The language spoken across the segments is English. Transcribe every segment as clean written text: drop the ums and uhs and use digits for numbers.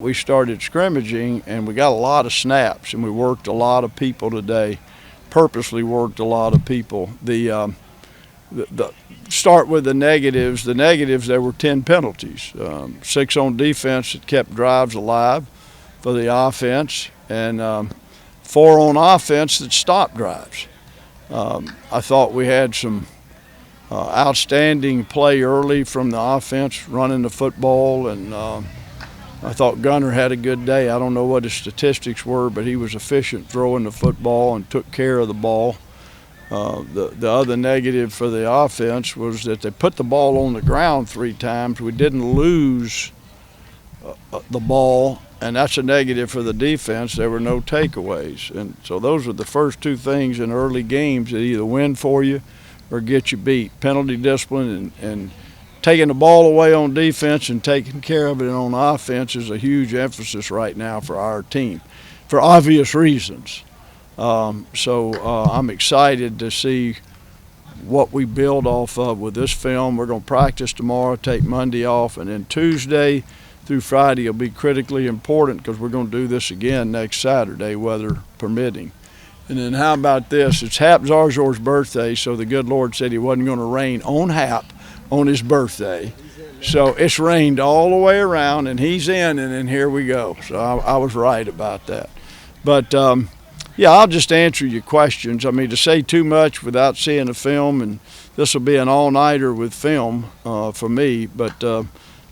We started scrimmaging and we got a lot of snaps and we worked a lot of people today, purposely worked a lot of people. The start with the negatives. The negatives, there were 10 penalties, 6 on defense that kept drives alive for the offense, and 4 on offense that stopped drives. I thought we had some outstanding play early from the offense, running the football, and I thought Gunner had a good day. I don't know what his statistics were, but he was efficient throwing the football and took care of the ball. The other negative for the offense was that they put the ball on the ground 3 times. We didn't lose the ball, and that's a negative for the defense. There were no takeaways. And so those were the first 2 things in early games that either win for you or get you beat. Penalty discipline and taking the ball away on defense and taking care of it on offense is a huge emphasis right now for our team for obvious reasons. So I'm excited to see what we build off of with this film. We're going to practice tomorrow, take Monday off, and then Tuesday through Friday will be critically important because we're going to do this again next Saturday, weather permitting. And then how about this? It's Hap Zarzor's birthday, so the good Lord said he wasn't going to rain on Hap on his birthday. So it's rained all the way around, and he's in, and then here we go. So I was right about that. But yeah, I'll just answer your questions. I mean, to say too much without seeing the film, and this will be an all-nighter with film for me, but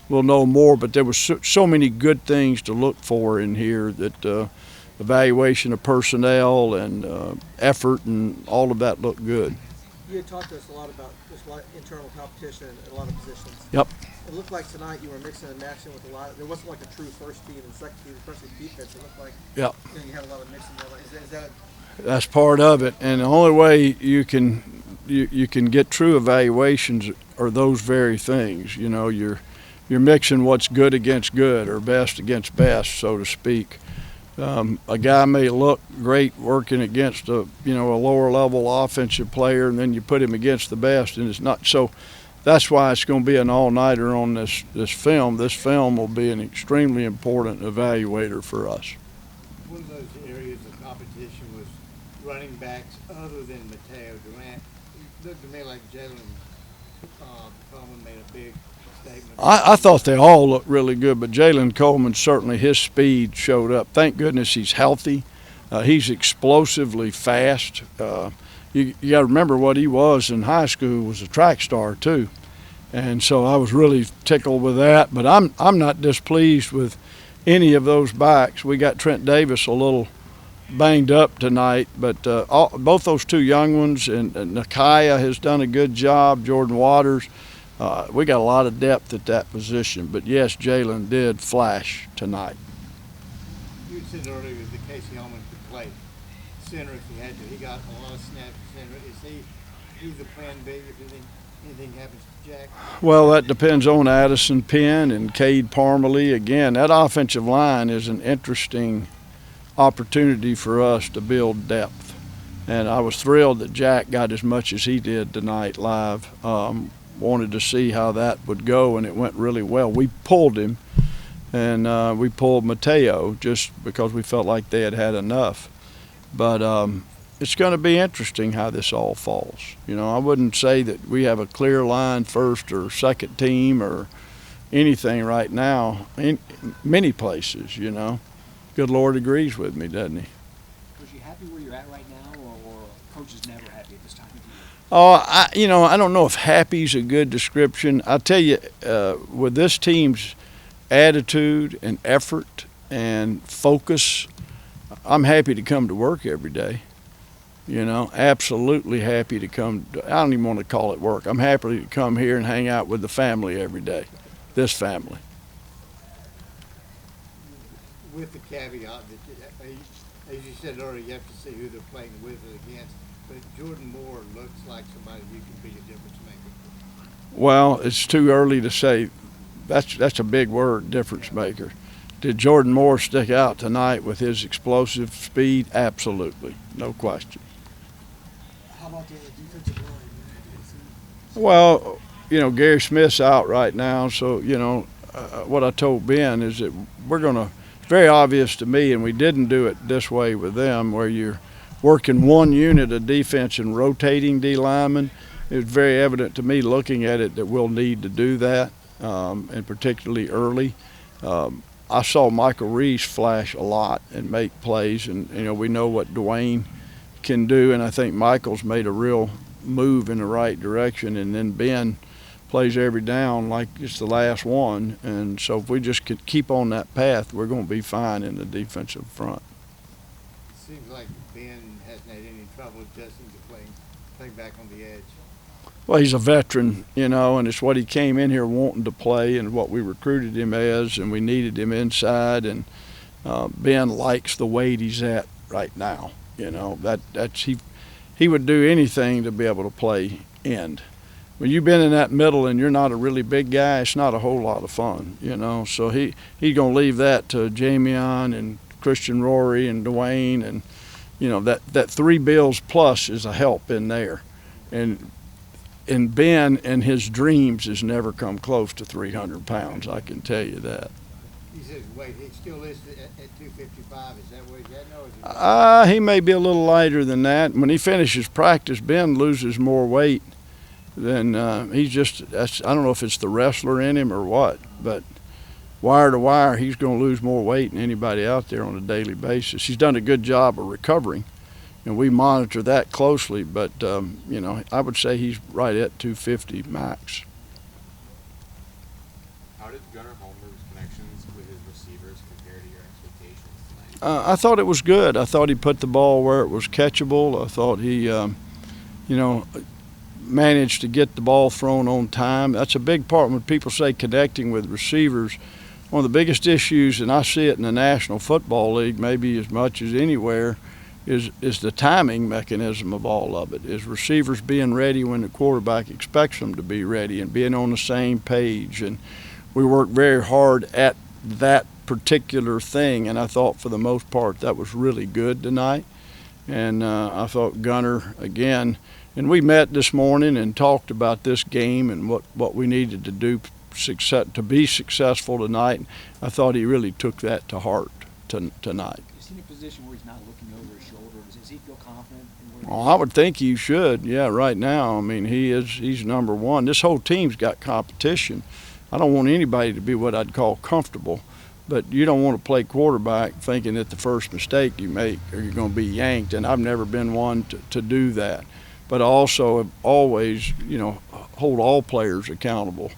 we'll know more. But there was so many good things to look for in here that evaluation of personnel and effort and all of that looked good. You had talked to us a lot about just a lot of internal competition in a lot of positions. Yep. It looked like tonight you were mixing and matching with a lot. There wasn't like a true first team and second team, especially defense. It looked like you had a lot of mixing there. Is that That's part of it, and the only way you can get true evaluations are those very things. You know, you're mixing what's good against good or best against best, so to speak. A guy may look great working against a lower level offensive player, and then you put him against the best, and it's not. So that's why it's going to be an all-nighter on this film. This film will be an extremely important evaluator for us. One of those areas of competition was running backs other than Mateo Durant. It looked to me like Jalen Coleman made a big statement. I thought they all looked really good, but Jalen Coleman, certainly his speed showed up. Thank goodness he's healthy. He's explosively fast. You got to remember what he was in high school was a track star too, and so I was really tickled with that. But I'm not displeased with any of those backs. We got Trent Davis a little banged up tonight, but both those 2 young ones, and Nakia has done a good job. Jordan Waters. We got a lot of depth at that position, but yes, Jalen did flash tonight. You said earlier that Casey Holman could play center if he had to. He got a lot of snaps at center. Is he's the plan B if anything happens to Jack? Well, that depends on Addison Penn and Cade Parmalee. Again, that offensive line is an interesting opportunity for us to build depth, and I was thrilled that Jack got as much as he did tonight live. Wanted to see how that would go, and it went really well. We pulled him, and we pulled Mateo just because we felt like they had enough. But it's going to be interesting how this all falls. You know, I wouldn't say that we have a clear line first or second team or anything right now in many places, you know. Good Lord agrees with me, doesn't he? Was you happy where you're at right now, or coach is never happy at this time of year? Oh, I don't know if happy's a good description. I tell you, with this team's attitude and effort and focus, I'm happy to come to work every day. You know, absolutely happy to come. I don't even want to call it work. I'm happy to come here and hang out with the family every day, this family. With the caveat that, as you said earlier, you have to see who they're playing with and against. But Jordan Moore looks like somebody who can be a difference maker. Well, it's too early to say. That's a big word, difference maker. Did Jordan Moore stick out tonight with his explosive speed? Absolutely, no question. how about the defensive line? Well, Gary Smith's out right now, so what I told Ben is that it's very obvious to me, and we didn't do it this way with them, where you're working one unit of defense and rotating D linemen. It's very evident to me looking at it that we'll need to do that, and particularly early. I saw Michael Reese flash a lot and make plays, and we know what Dwayne can do, and I think Michael's made a real move in the right direction, and then Ben plays every down like it's the last one, and so if we just could keep on that path, we're going to be fine in the defensive front. It seems like Ben hasn't had any trouble adjusting to playing back on the edge. Well, he's a veteran, and it's what he came in here wanting to play and what we recruited him as, and we needed him inside, and Ben likes the weight he's at right now. He would do anything to be able to play end. When you've been in that middle and you're not a really big guy, it's not a whole lot of fun, So he's going to leave that to Jamion and Christian Rory and Dwayne, and that 3 bills plus is a help in there, and Ben and his dreams has never come close to 300 pounds. I can tell you that. He says weight. He still listed at 255. Is that what he's at now? Or is He may be a little lighter than that. When he finishes practice, Ben loses more weight than he's just. I don't know if it's the wrestler in him or what, but wire to wire, he's going to lose more weight than anybody out there on a daily basis. He's done a good job of recovering, and we monitor that closely. But I would say he's right at 250 max. How did Gunnar Holmberg's connections with his receivers compare to your expectations tonight? I thought it was good. I thought he put the ball where it was catchable. I thought he, managed to get the ball thrown on time. That's a big part when people say connecting with receivers. One of the biggest issues, and I see it in the National Football League maybe as much as anywhere, is the timing mechanism of all of it, is receivers being ready when the quarterback expects them to be ready and being on the same page. And we work very hard at that particular thing, and I thought for the most part that was really good tonight. And I thought Gunnar, again, and we met this morning and talked about this game and what we needed to do to be successful tonight. I thought he really took that to heart tonight. Is he in a position where he's not looking over his shoulder? Does he feel confident in Well, I would think he should. Yeah, right now. I mean, he's number one. This whole team's got competition. I don't want anybody to be what I'd call comfortable, but you don't want to play quarterback thinking that the first mistake you make or you're going to be yanked, and I've never been one to do that. But I also have always, hold all players accountable.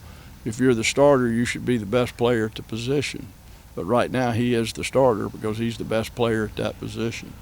If you're the starter, you should be the best player at the position. But right now he is the starter because he's the best player at that position.